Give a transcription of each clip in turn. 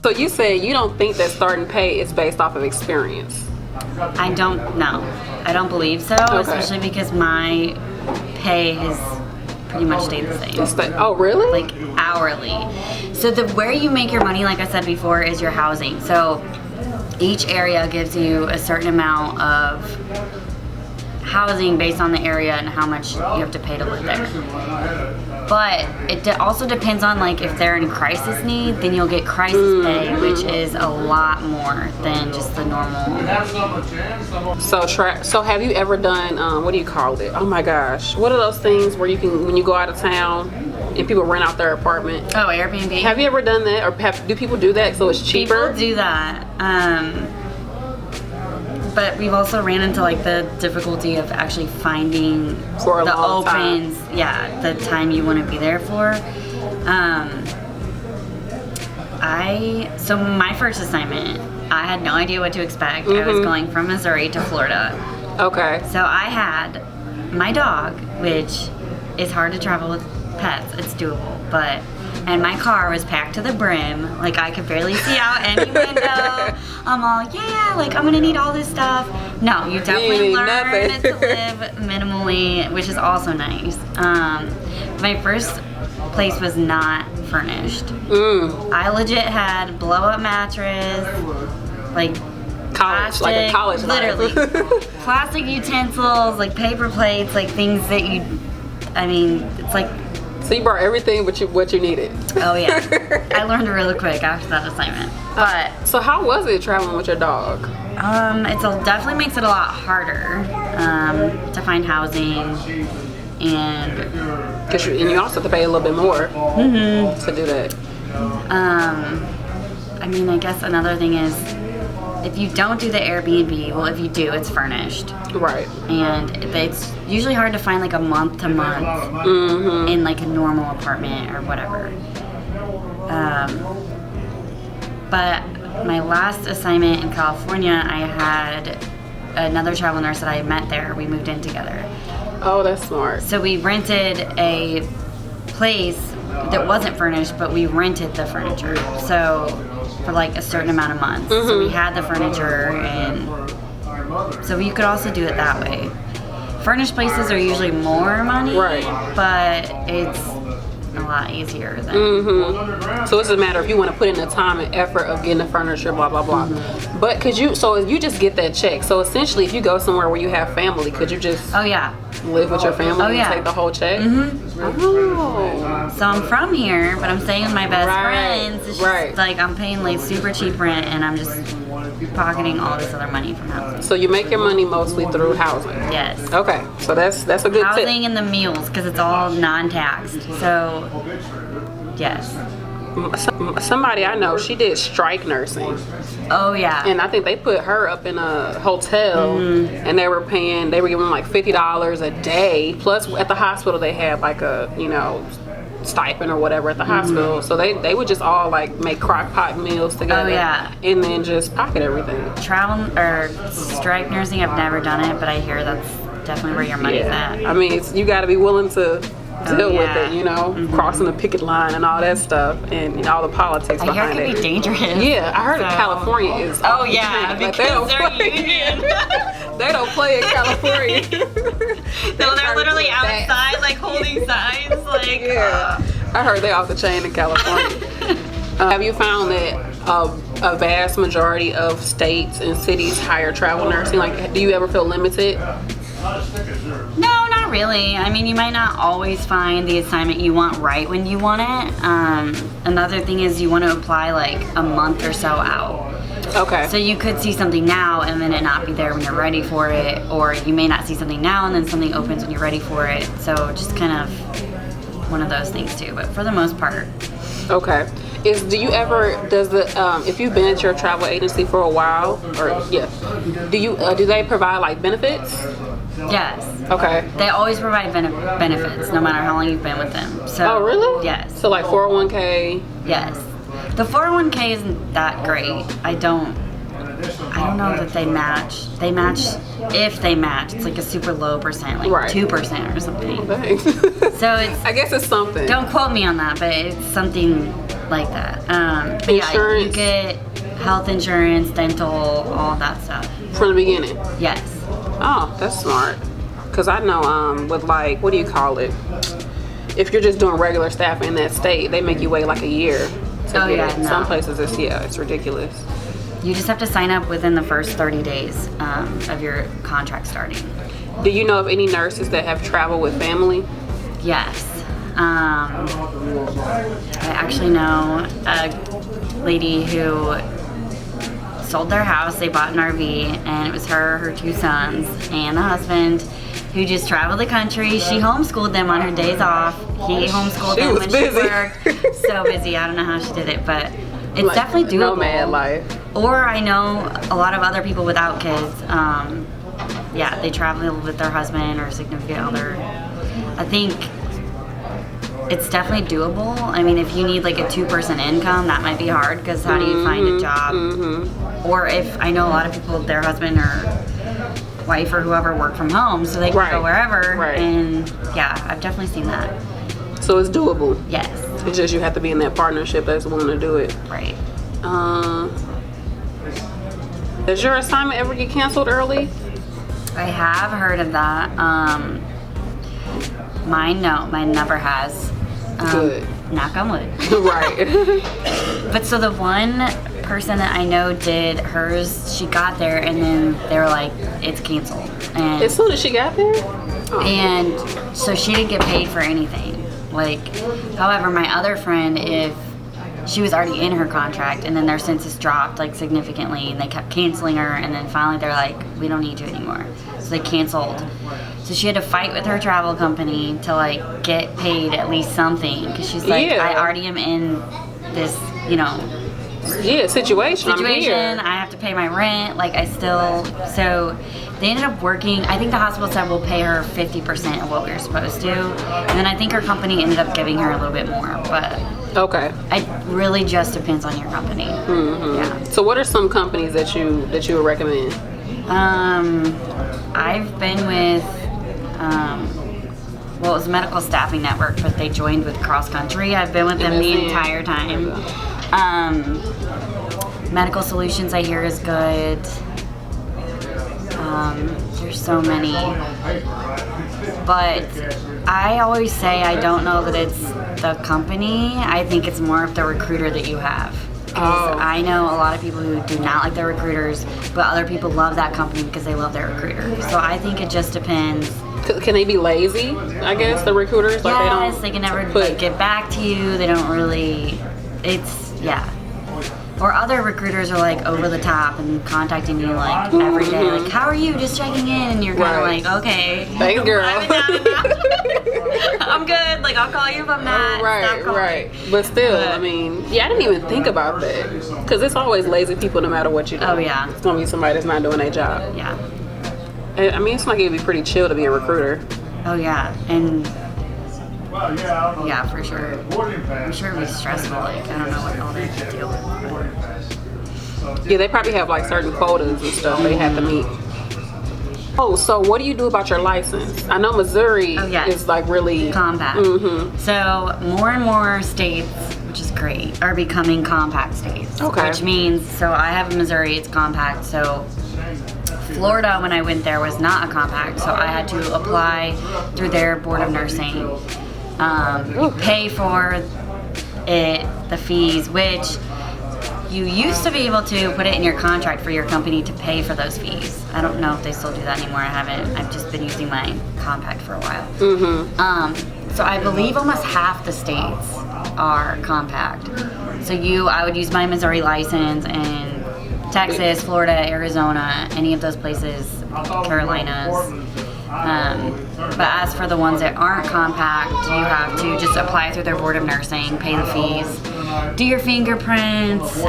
So you said you don't think that starting pay is based off of experience? I don't know. I don't believe so, especially because my pay has pretty much stayed the same. Oh, really? Like hourly. So where you make your money, like I said before, is your housing. So each area gives you a certain amount of housing based on the area and how much you have to pay to live there. But it also depends on, like, if they're in crisis need, then you'll get crisis pay, which is a lot more than just the normal. So have you ever done, what do you call it? Oh my gosh. What are those things where you can, when you go out of town and people rent out their apartment? Oh, Airbnb? Have you ever done that? Or do people do that so it's cheaper? People do that. But we've also ran into like the difficulty of actually finding the opens, the time you want to be there for. So my first assignment, I had no idea what to expect. I was going from Missouri to Florida. Okay. So I had my dog, which is hard to travel with pets. It's doable, and my car was packed to the brim. Like, I could barely see out any window. I'm all, like, I'm gonna need all this stuff. No, you definitely learn to live minimally, which is also nice. My first place was not furnished. I legit had blow-up mattress, like college, like a college literally plastic utensils, like paper plates, like things that it's like. So you brought everything but what you needed. Oh yeah. I learned really quick after that assignment. But so how was it traveling with your dog? It definitely makes it a lot harder to find housing, and you also have to pay a little bit more to do that. I guess another thing is, if you don't do the Airbnb, well, if you do, it's furnished. Right. And it's usually hard to find like a month to month in like a normal apartment or whatever. But my last assignment in California, I had another travel nurse that I met there. We moved in together. Oh, that's smart. So we rented a place that wasn't furnished, but we rented the furniture. So for like a certain amount of months. So we had the furniture, and so you could also do it that way. Furnished places are usually more money, but it's a lot easier than. So it's a matter if you want to put in the time and effort of getting the furniture, blah blah blah. But so you just get that check. So essentially, if you go somewhere where you have family, could you just live with your family and take the whole check? So I'm from here, but I'm staying with my best friends. It's just like I'm paying like super cheap rent, and I'm just pocketing all this other money from housing. So you make your money mostly through housing? Yes. Okay, so that's a good tip. Housing and the meals, because it's all non-taxed. So, yes. Somebody I know, she did strike nursing. Oh yeah. And I think they put her up in a hotel, and they were giving them like $50 a day. Plus at the hospital they had like a, stipend or whatever at the hospital. So they would just all like make crock pot meals together. Oh yeah. And then just pocket everything. Travel or strike nursing, I've never done it, but I hear that's definitely where your money's at. I mean, you got to be willing to deal with it, crossing the picket line and all that stuff, and all the politics behind it. I hear it can be dangerous. Yeah, I heard that California is. Oh yeah, because they're union. They don't play in California. No, they're literally outside, like holding signs, like. I heard they off the chain in California. Have you found that a vast majority of states and cities hire travel nursing? Like, do you ever feel limited? No, not really. I mean, you might not always find the assignment you want right when you want it. Another thing is you want to apply like a month or so out. Okay. So you could see something now and then it not be there when you're ready for it, or you may not see something now and then something opens when you're ready for it. So just kind of one of those things too, but for the most part. Okay. If you've been at your travel agency for a while, do they provide like benefits? Yes. Okay. They always provide benefits no matter how long you've been with them. So. Oh really? Yes. So like 401k. Yes. The 401k isn't that great. I don't know that they match. They match if they match. It's like a super low percent, like 2% or something. Thanks. So it's. I guess it's something. Don't quote me on that, but it's something like that. But yeah, Insurance? you get health insurance, dental, all that stuff. From the beginning? Yes. Oh, that's smart. Because I know with like, what do you call it? If you're just doing regular staff in that state, they make you wait like a year to get it. No. Some places it's ridiculous. You just have to sign up within the first 30 days of your contract starting. Do you know of any nurses that have traveled with family? Yes. I actually know a lady who sold their house. They bought an RV, and it was her 2 sons, and the husband who just traveled the country. She homeschooled them on her days off. He homeschooled them when she worked. So busy. I don't know how she did it, but it's like, definitely doable. Nomad life. Or I know a lot of other people without kids. Yeah, they travel with their husband or significant other. I think it's definitely doable. I mean, if you need like a 2-person income, that might be hard because how do you find a job? Or if I know a lot of people, their husband or wife or whoever work from home, so they can go wherever. And yeah, I've definitely seen that. So it's doable. Yes. It's just you have to be in that partnership that's willing to do it. Right. Does your assignment ever get canceled early? I have heard of that. Mine never has. Good. Knock on wood. Right. But so the one person that I know did hers, she got there and then they were like, it's canceled. And as soon as she got there? Oh. And so she didn't get paid for anything. Like, however, my other friend, if she was already in her contract and then their census dropped like significantly and they kept canceling her, and then finally they're like, we don't need you anymore. So they canceled. So she had to fight with her travel company to like get paid at least something, because she's like, I already am in this, situation. I have to pay my rent. Like so they ended up working. I think the hospital said we'll pay her 50% of what we were supposed to, and then I think her company ended up giving her a little bit more. But okay, it really just depends on your company. Yeah. So what are some companies that you would recommend? I've been with well, it was Medical Staffing Network, but they joined with Cross Country. I've been with them the entire time. Medical Solutions, I hear, is good. There's so many. But I always say I don't know that it's the company. I think it's more of the recruiter that you have. Because I know a lot of people who do not like their recruiters, but other people love that company because they love their recruiter. So I think it just depends. Can they be lazy, I guess, the recruiters? Yes, they can never get back to you. They don't really, Or other recruiters are like over the top and contacting you like every day, like, how are you? Just checking in. And you're kind of like, okay. Thanks, girl. I'm good. Like, I'll call you if I'm not. Right. But still, I mean, I didn't even think about that. Because it's always lazy people no matter what you do. Oh, yeah. It's going to be somebody that's not doing their job. Yeah. I mean, it's like it'd be pretty chill to be a recruiter. Oh, yeah. And yeah, for sure. I'm sure it'd be stressful. Like, I don't know what all they have to deal with. Yeah, they probably have like certain quotas and stuff they have to meet. Oh, so what do you do about your license? I know Missouri is like really compact. So more and more states, which is great, are becoming compact states. Okay. Which means, so I have Missouri, it's compact. So Florida, when I went there, was not a compact, so I had to apply through their Board of Nursing. You pay for it, the fees, which you used to be able to put it in your contract for your company to pay for those fees. I don't know if they still do that anymore. I've just been using my compact for a while. So I believe almost half the states are compact. So I would use my Missouri license, and Texas, Florida, Arizona, any of those places, Carolinas. But as for the ones that aren't compact, you have to just apply through their Board of Nursing, pay the fees, do your fingerprints,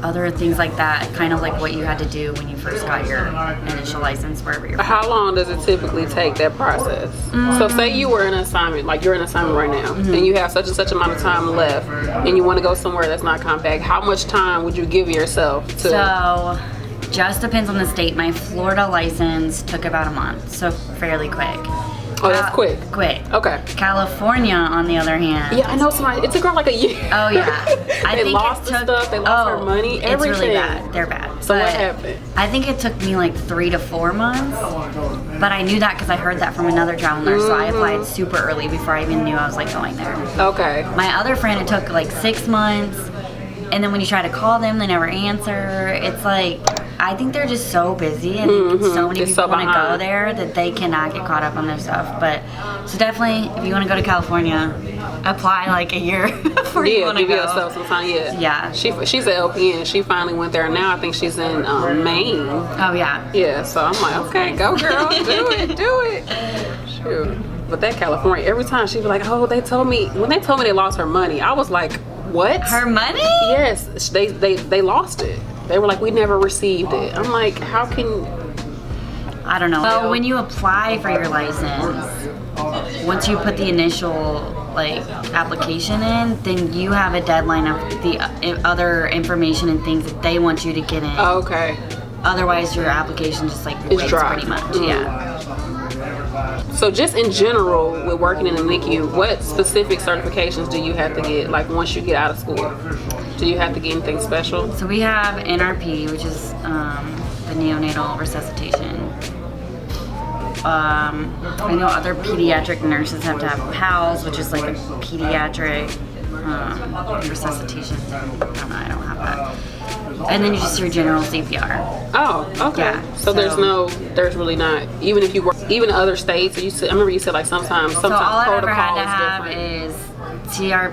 other things like that, kind of like what you had to do when you first got your initial license wherever you're from. How long does it typically take, that process? So say you were in an assignment, like you're in an assignment right now, and you have such and such amount of time left, and you want to go somewhere that's not compact. How much time would you give yourself to? So, just depends on the state. My Florida license took about a month, so fairly quick. Oh, that's quick. Quick. Okay. California, on the other hand. Yeah, I know somebody. It took her like a year. Oh yeah. They lost the stuff. They lost her money. Everything. It's really bad. They're bad. So what happened? I think it took me like 3 to 4 months. But I knew that because I heard that from another travel nurse. So I applied super early before I even knew I was like going there. Okay. My other friend, it took like 6 months. And then when you try to call them, they never answer. It's like, I think they're just so busy and so many people want to go there that they cannot get caught up on their stuff. But so definitely, if you want to go to California, apply like a year before you want to go. Give yourself some time. Yeah. She's an LPN. She finally went there. Now I think she's in Maine. Oh yeah. Yeah. So I'm like, okay, go girl, do it. Shoot. But that California, every time she'd be like, oh, when they told me they lost her money, I was like, what? Her money? Yes, they lost it. They were like, we never received it. I'm like, how can? I don't know. Well, when you apply for your license, once you put the initial like application in, then you have a deadline of the other information and things that they want you to get in. Oh, okay. Otherwise, your application just like waits pretty much. Yeah. So just in general, with working in the NICU, what specific certifications do you have to get, like once you get out of school? Do you have to get anything special? So we have NRP, which is the neonatal resuscitation. I know other pediatric nurses have to have PALS, which is like a pediatric resuscitation. I don't have that. And then you just your general CPR. Oh, okay. Yeah, so there's really not, even if you work, even in other states, I remember you said like sometimes so all I've ever protocol had to have is CRP.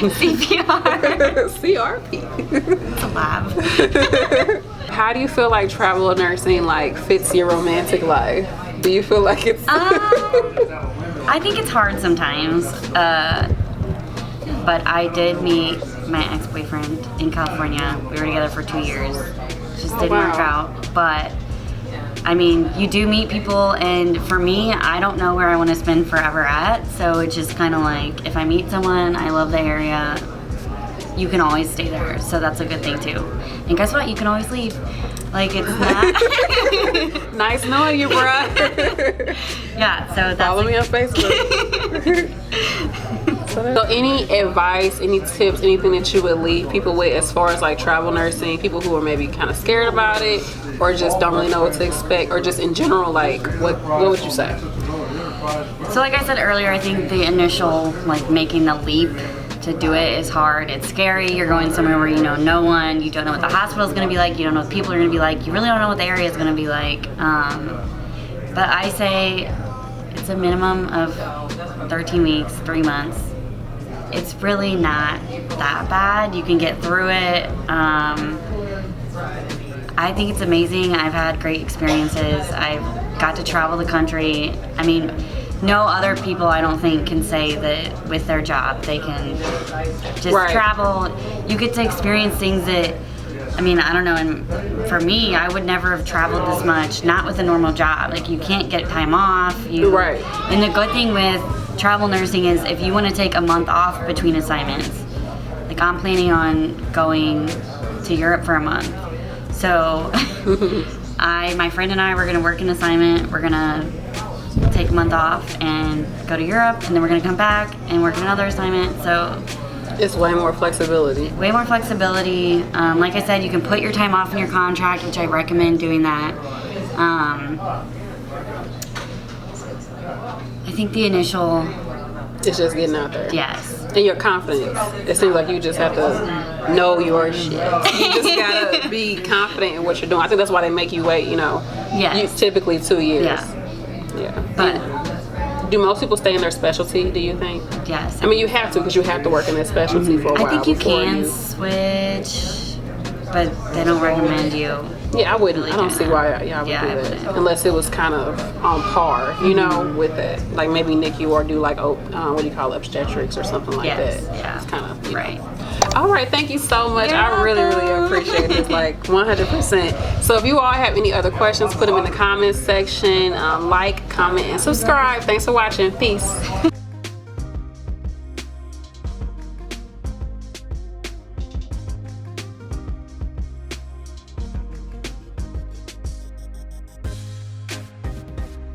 CPR. CRP. It's a lab. How do you feel like travel nursing like fits your romantic life? Do you feel like it's I think it's hard sometimes. But I did meet my ex-boyfriend in California. We were together for 2 years. Just didn't work out. But I mean, you do meet people, and for me, I don't know where I want to spend forever at. So it's just kind of like, if I meet someone, I love the area, you can always stay there. So that's a good thing too. And guess what? You can always leave. Like, it's not. Nice knowing you, bruh. Yeah, so that's. Follow me on Facebook. So any advice, any tips, anything that you would leave people with as far as like travel nursing, people who are maybe kind of scared about it or just don't really know what to expect, or just in general, like what would you say? So like I said earlier, I think the initial like making the leap to do it is hard. It's scary. You're going somewhere where you know no one, you don't know what the hospital is going to be like, you don't know what people are going to be like, you really don't know what the area is going to be like. But I say it's a minimum of 13 weeks, 3 months. It's really not that bad. You can get through it. I think it's amazing. I've had great experiences. I've got to travel the country. I mean, no other people, I don't think, can say that with their job they can just travel. You get to experience things that, I mean, I don't know, and for me, I would never have traveled this much, not with a normal job. Like, you can't get time off. And the good thing with travel nursing is if you want to take a month off between assignments, like I'm planning on going to Europe for a month. So my friend and I, we're going to work an assignment. We're going to take a month off and go to Europe, and then we're going to come back and work another assignment. So it's way more flexibility. Way more flexibility. Like I said, you can put your time off in your contract, which I recommend doing that. I think the initial... It's just getting out there. Yes. And your confidence. It seems like you just have to know your shit. You just gotta be confident in what you're doing. I think that's why they make you wait, typically 2 years. Yeah. But do most people stay in their specialty, do you think? Yes. I mean, you have to, because you have to work in that specialty for a while. I think you can switch, but they don't recommend you. Yeah, I wouldn't. I don't see why I would do that. Unless it was kind of on par, with that. Like maybe NICU or do like, what do you call it, obstetrics or something like that. Yeah. It's kind of, right. All right, thank you so much. I really appreciate this, like 100%. So if you all have any other questions, put them in the comments section. Like, comment, and subscribe. Thanks for watching. Peace.